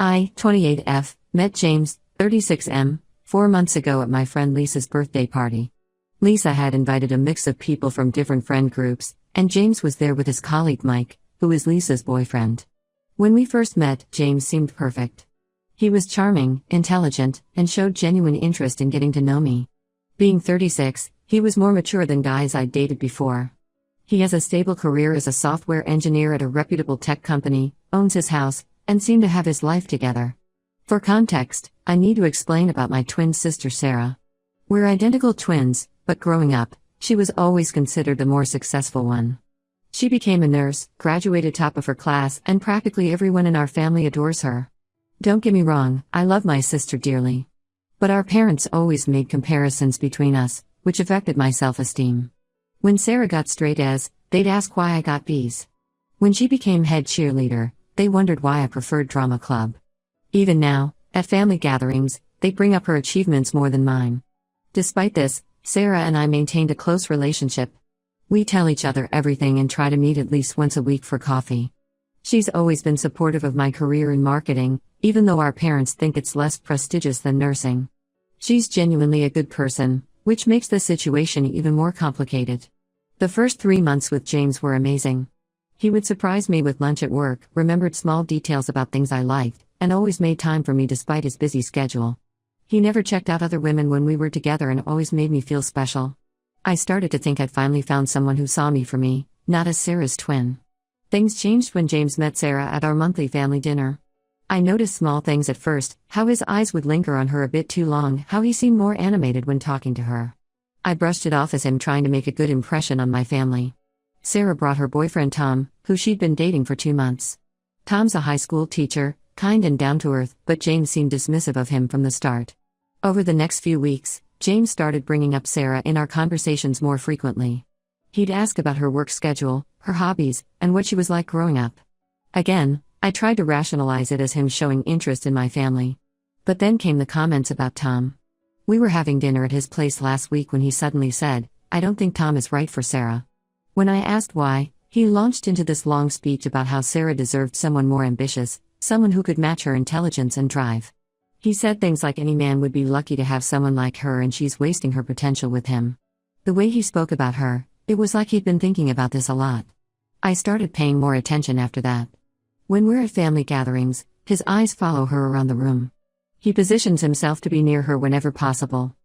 I, 28F, met James, 36M, 4 months ago at my friend Lisa's birthday party. Lisa had invited a mix of people from different friend groups, and James was there with his colleague Mike, who is Lisa's boyfriend. When we first met, James seemed perfect. He was charming, intelligent, and showed genuine interest in getting to know me. Being 36, he was more mature than guys I'd dated before. He has a stable career as a software engineer at a reputable tech company, owns his house, and seemed to have his life together. For context, I need to explain about my twin sister Sarah. We're identical twins, but growing up, she was always considered the more successful one. She became a nurse, graduated top of her class, and practically everyone in our family adores her. Don't get me wrong, I love my sister dearly. But our parents always made comparisons between us, which affected my self-esteem. When Sarah got straight A's, they'd ask why I got B's. When she became head cheerleader, they wondered why I preferred drama club. Even now, at family gatherings, they bring up her achievements more than mine. Despite this, Sarah and I maintained a close relationship. We tell each other everything and try to meet at least once a week for coffee. She's always been supportive of my career in marketing, even though our parents think it's less prestigious than nursing. She's genuinely a good person, which makes the situation even more complicated. The first 3 months with James were amazing. He would surprise me with lunch at work, remembered small details about things I liked, and always made time for me despite his busy schedule. He never checked out other women when we were together and always made me feel special. I started to think I'd finally found someone who saw me for me, not as Sarah's twin. Things changed when James met Sarah at our monthly family dinner. I noticed small things at first, how his eyes would linger on her a bit too long, how he seemed more animated when talking to her. I brushed it off as him trying to make a good impression on my family. Sarah brought her boyfriend Tom, who she'd been dating for 2 months. Tom's a high school teacher, kind and down-to-earth, but James seemed dismissive of him from the start. Over the next few weeks, James started bringing up Sarah in our conversations more frequently. He'd ask about her work schedule, her hobbies, and what she was like growing up. Again, I tried to rationalize it as him showing interest in my family. But then came the comments about Tom. We were having dinner at his place last week when he suddenly said, "I don't think Tom is right for Sarah." When I asked why, he launched into this long speech about how Sarah deserved someone more ambitious, someone who could match her intelligence and drive. He said things like any man would be lucky to have someone like her and she's wasting her potential with him. The way he spoke about her, it was like he'd been thinking about this a lot. I started paying more attention after that. When we're at family gatherings, his eyes follow her around the room. He positions himself to be near her whenever possible.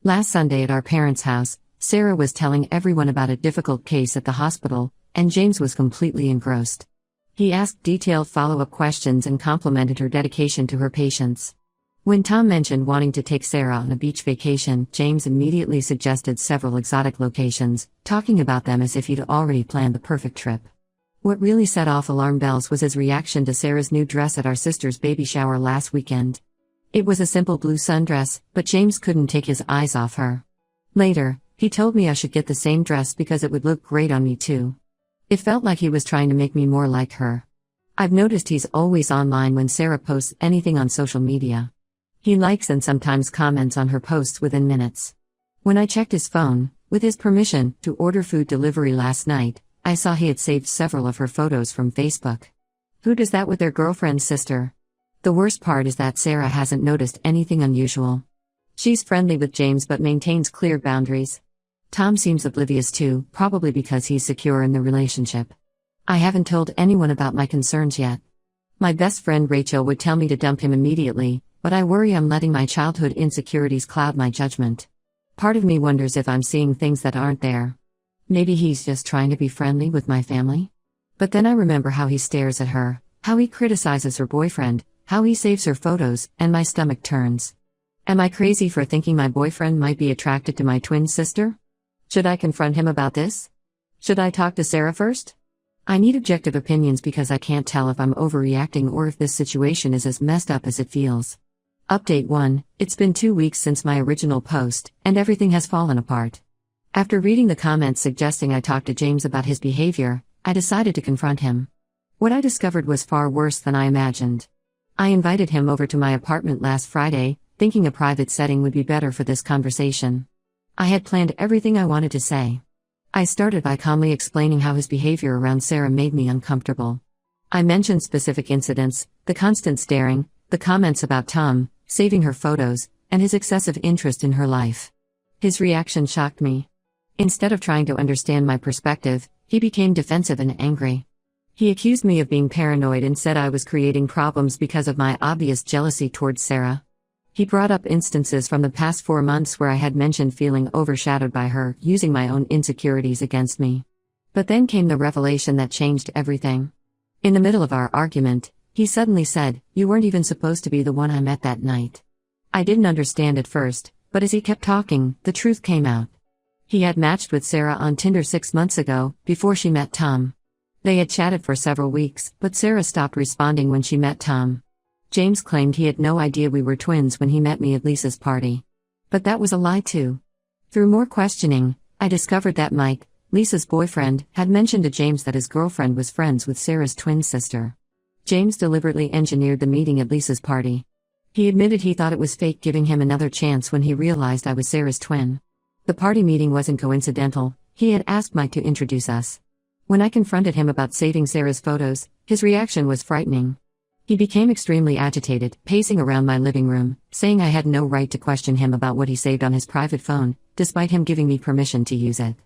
Last Sunday at our parents' house, Sarah was telling everyone about a difficult case at the hospital, and James was completely engrossed. He asked detailed follow-up questions and complimented her dedication to her patients. When Tom mentioned wanting to take Sarah on a beach vacation, James immediately suggested several exotic locations, talking about them as if he'd already planned the perfect trip. What really set off alarm bells was his reaction to Sarah's new dress at our sister's baby shower last weekend. It was a simple blue sundress, but James couldn't take his eyes off her. Later, he told me I should get the same dress because it would look great on me too. It felt like he was trying to make me more like her. I've noticed he's always online when Sarah posts anything on social media. He likes and sometimes comments on her posts within minutes. When I checked his phone, with his permission, to order food delivery last night, I saw he had saved several of her photos from Facebook. Who does that with their girlfriend's sister? The worst part is that Sarah hasn't noticed anything unusual. She's friendly with James but maintains clear boundaries. Tom seems oblivious too, probably because he's secure in the relationship. I haven't told anyone about my concerns yet. My best friend Rachel would tell me to dump him immediately, but I worry I'm letting my childhood insecurities cloud my judgment. Part of me wonders if I'm seeing things that aren't there. Maybe he's just trying to be friendly with my family? But then I remember how he stares at her, how he criticizes her boyfriend, how he saves her photos, and my stomach turns. Am I crazy for thinking my boyfriend might be attracted to my twin sister? Should I confront him about this? Should I talk to Sarah first? I need objective opinions because I can't tell if I'm overreacting or if this situation is as messed up as it feels. Update 1, it's been 2 weeks since my original post, and everything has fallen apart. After reading the comments suggesting I talk to James about his behavior, I decided to confront him. What I discovered was far worse than I imagined. I invited him over to my apartment last Friday, thinking a private setting would be better for this conversation. I had planned everything I wanted to say. I started by calmly explaining how his behavior around Sarah made me uncomfortable. I mentioned specific incidents, the constant staring, The comments about Tom, saving her photos, and his excessive interest in her life. His reaction shocked me. Instead of trying to understand my perspective, he became defensive and angry. He accused me of being paranoid and said I was creating problems because of my obvious jealousy towards Sarah. He brought up instances from the past 4 months where I had mentioned feeling overshadowed by her, using my own insecurities against me. But then came the revelation that changed everything. In the middle of our argument, he suddenly said, "You weren't even supposed to be the one I met that night." I didn't understand at first, but as he kept talking, the truth came out. He had matched with Sarah on Tinder 6 months ago, before she met Tom. They had chatted for several weeks, but Sarah stopped responding when she met Tom. James claimed he had no idea we were twins when he met me at Lisa's party. But that was a lie too. Through more questioning, I discovered that Mike, Lisa's boyfriend, had mentioned to James that his girlfriend was friends with Sarah's twin sister. James deliberately engineered the meeting at Lisa's party. He admitted he thought it was fake, giving him another chance when he realized I was Sarah's twin. The party meeting wasn't coincidental. He had asked Mike to introduce us. When I confronted him about saving Sarah's photos, his reaction was frightening. He became extremely agitated, pacing around my living room, saying I had no right to question him about what he saved on his private phone, despite him giving me permission to use it.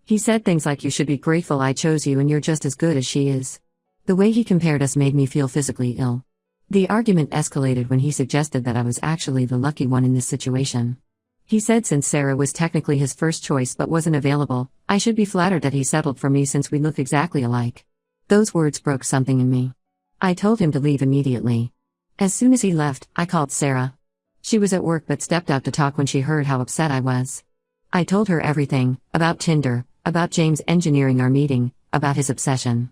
He said things like, "You should be grateful I chose you and you're just as good as she is." The way he compared us made me feel physically ill. The argument escalated when he suggested that I was actually the lucky one in this situation. He said since Sarah was technically his first choice but wasn't available, I should be flattered that he settled for me since we look exactly alike. Those words broke something in me. I told him to leave immediately. As soon as he left, I called Sarah. She was at work but stepped out to talk when she heard how upset I was. I told her everything, about Tinder, about James engineering our meeting, about his obsession.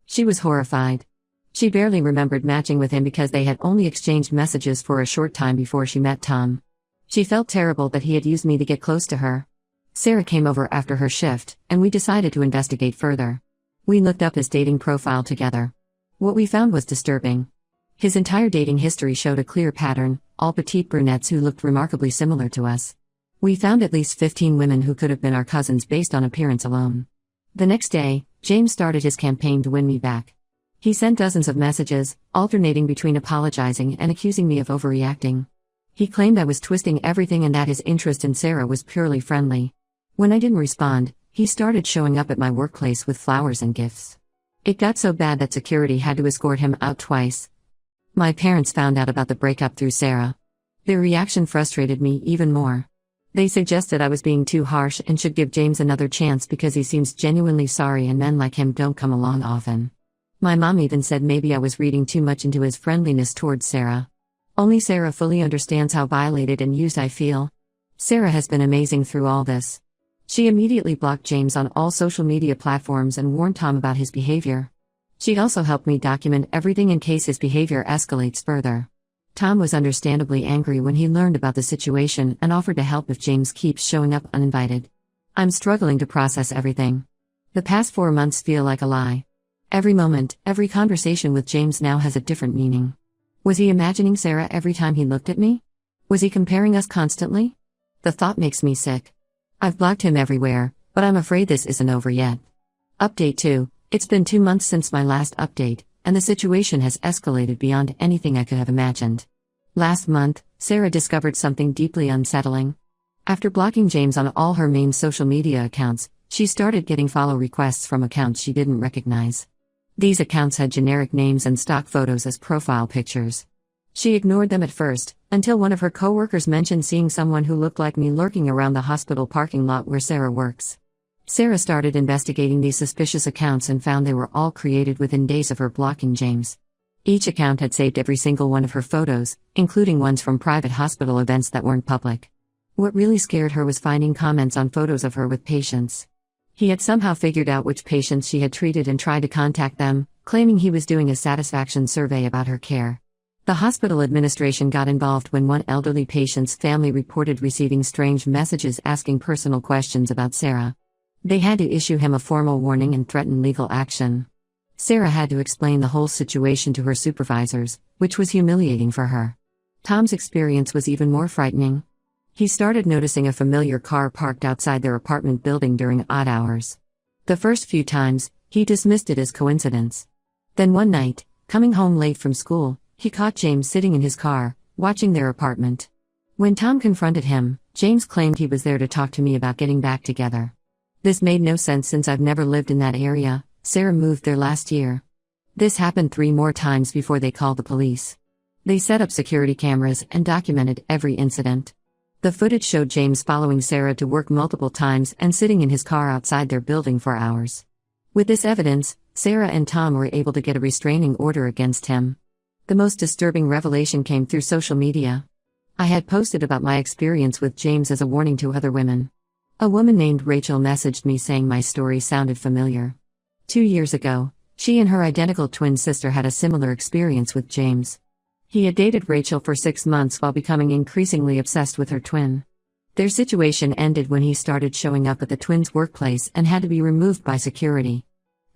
She was horrified. She barely remembered matching with him because they had only exchanged messages for a short time before she met Tom. She felt terrible that he had used me to get close to her. Sarah came over after her shift, and we decided to investigate further. We looked up his dating profile together. What we found was disturbing. His entire dating history showed a clear pattern, all petite brunettes who looked remarkably similar to us. We found at least 15 women who could have been our cousins based on appearance alone. The next day, James started his campaign to win me back. He sent dozens of messages, alternating between apologizing and accusing me of overreacting. He claimed I was twisting everything and that his interest in Sarah was purely friendly. When I didn't respond, he started showing up at my workplace with flowers and gifts. It got so bad that security had to escort him out twice. My parents found out about the breakup through Sarah. Their reaction frustrated me even more. They suggested I was being too harsh and should give James another chance because he seems genuinely sorry and men like him don't come along often. My mom even said maybe I was reading too much into his friendliness towards Sarah. Only Sarah fully understands how violated and used I feel. Sarah has been amazing through all this. She immediately blocked James on all social media platforms and warned Tom about his behavior. She also helped me document everything in case his behavior escalates further. Tom was understandably angry when he learned about the situation and offered to help if James keeps showing up uninvited. I'm struggling to process everything. The past 4 months feel like a lie. Every moment, every conversation with James now has a different meaning. Was he imagining Sarah every time he looked at me? Was he comparing us constantly? The thought makes me sick. I've blocked him everywhere, but I'm afraid this isn't over yet. Update 2. It's been 2 months since my last update, and the situation has escalated beyond anything I could have imagined. Last month, Sarah discovered something deeply unsettling. After blocking James on all her main social media accounts, she started getting follow requests from accounts she didn't recognize. These accounts had generic names and stock photos as profile pictures. She ignored them at first, until one of her coworkers mentioned seeing someone who looked like me lurking around the hospital parking lot where Sarah works. Sarah started investigating these suspicious accounts and found they were all created within days of her blocking James. Each account had saved every single one of her photos, including ones from private hospital events that weren't public. What really scared her was finding comments on photos of her with patients. He had somehow figured out which patients she had treated and tried to contact them, claiming he was doing a satisfaction survey about her care. The hospital administration got involved when one elderly patient's family reported receiving strange messages asking personal questions about Sarah. They had to issue him a formal warning and threaten legal action. Sarah had to explain the whole situation to her supervisors, which was humiliating for her. Tom's experience was even more frightening. He started noticing a familiar car parked outside their apartment building during odd hours. The first few times, he dismissed it as coincidence. Then one night, coming home late from school, He caught James sitting in his car, watching their apartment. When Tom confronted him, James claimed he was there to talk to me about getting back together. This made no sense since I've never lived in that area. Sarah moved there last year. This happened 3 more times before they called the police. They set up security cameras and documented every incident. The footage showed James following Sarah to work multiple times and sitting in his car outside their building for hours. With this evidence, Sarah and Tom were able to get a restraining order against him. The most disturbing revelation came through social media. I had posted about my experience with James as a warning to other women. A woman named Rachel messaged me saying my story sounded familiar. 2 years ago, she and her identical twin sister had a similar experience with James. He had dated Rachel for 6 months while becoming increasingly obsessed with her twin. Their situation ended when he started showing up at the twins' workplace and had to be removed by security.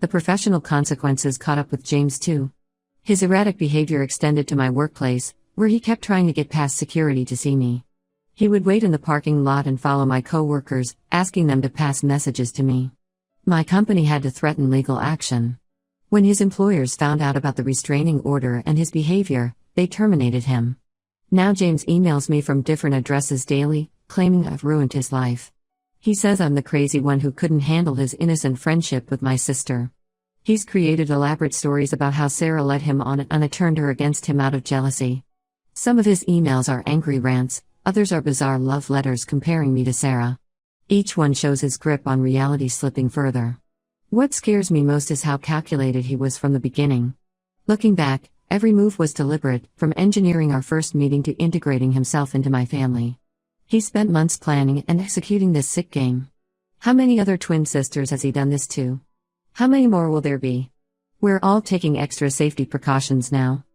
The professional consequences caught up with James too. His erratic behavior extended to my workplace, where he kept trying to get past security to see me. He would wait in the parking lot and follow my co-workers, asking them to pass messages to me. My company had to threaten legal action. When his employers found out about the restraining order and his behavior, they terminated him. Now James emails me from different addresses daily, claiming I've ruined his life. He says I'm the crazy one who couldn't handle his innocent friendship with my sister. He's created elaborate stories about how Sarah led him on and turned her against him out of jealousy. Some of his emails are angry rants, others are bizarre love letters comparing me to Sarah. Each one shows his grip on reality slipping further. What scares me most is how calculated he was from the beginning. Looking back, every move was deliberate, from engineering our first meeting to integrating himself into my family. He spent months planning and executing this sick game. How many other twin sisters has he done this to? How many more will there be? We're all taking extra safety precautions now.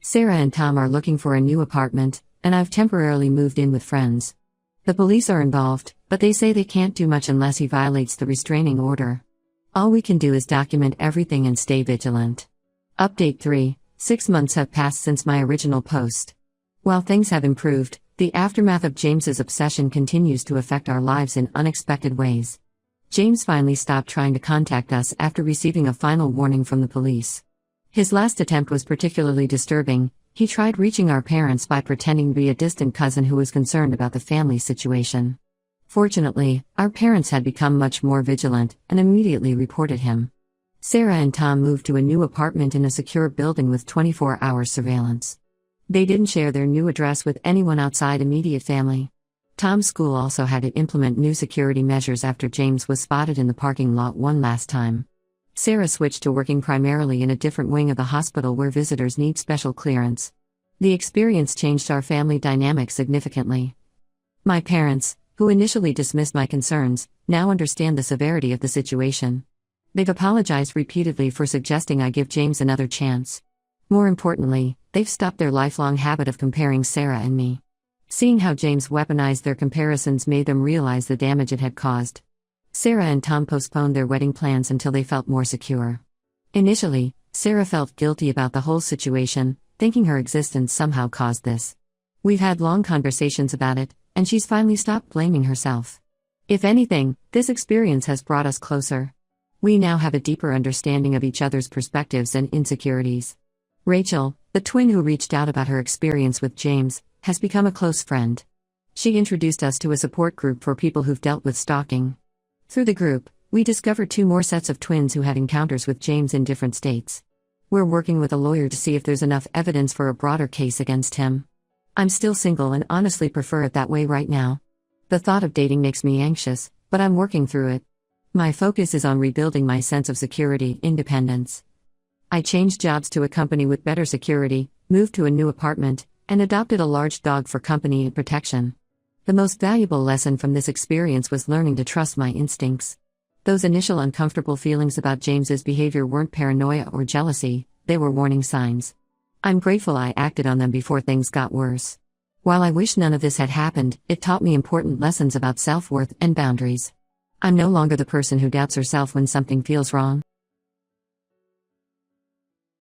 Sarah and Tom are looking for a new apartment, and I've temporarily moved in with friends. The police are involved, but they say they can't do much unless he violates the restraining order. All we can do is document everything and stay vigilant. Update 3. 6 months have passed since my original post. While things have improved, the aftermath of James's obsession continues to affect our lives in unexpected ways. James finally stopped trying to contact us after receiving a final warning from the police. His last attempt was particularly disturbing. He tried reaching our parents by pretending to be a distant cousin who was concerned about the family situation. Fortunately, our parents had become much more vigilant and immediately reported him. Sarah and Tom moved to a new apartment in a secure building with 24-hour surveillance. They didn't share their new address with anyone outside immediate family. Tom's school also had to implement new security measures after James was spotted in the parking lot one last time. Sarah switched to working primarily in a different wing of the hospital where visitors need special clearance. The experience changed our family dynamic significantly. My parents, who initially dismissed my concerns, now understand the severity of the situation. They've apologized repeatedly for suggesting I give James another chance. More importantly, they've stopped their lifelong habit of comparing Sarah and me. Seeing how James weaponized their comparisons made them realize the damage it had caused. Sarah and Tom postponed their wedding plans until they felt more secure. Initially, Sarah felt guilty about the whole situation, thinking her existence somehow caused this. We've had long conversations about it, and she's finally stopped blaming herself. If anything, this experience has brought us closer. We now have a deeper understanding of each other's perspectives and insecurities. Rachel, the twin who reached out about her experience with James, has become a close friend. She introduced us to a support group for people who've dealt with stalking. Through the group, we discovered 2 more sets of twins who had encounters with James in different states. We're working with a lawyer to see if there's enough evidence for a broader case against him. I'm still single and honestly prefer it that way right now. The thought of dating makes me anxious, but I'm working through it. My focus is on rebuilding my sense of security, independence. I changed jobs to a company with better security, moved to a new apartment, and adopted a large dog for company and protection. The most valuable lesson from this experience was learning to trust my instincts. Those initial uncomfortable feelings about James's behavior weren't paranoia or jealousy, they were warning signs. I'm grateful I acted on them before things got worse. While I wish none of this had happened, it taught me important lessons about self-worth and boundaries. I'm no longer the person who doubts herself when something feels wrong.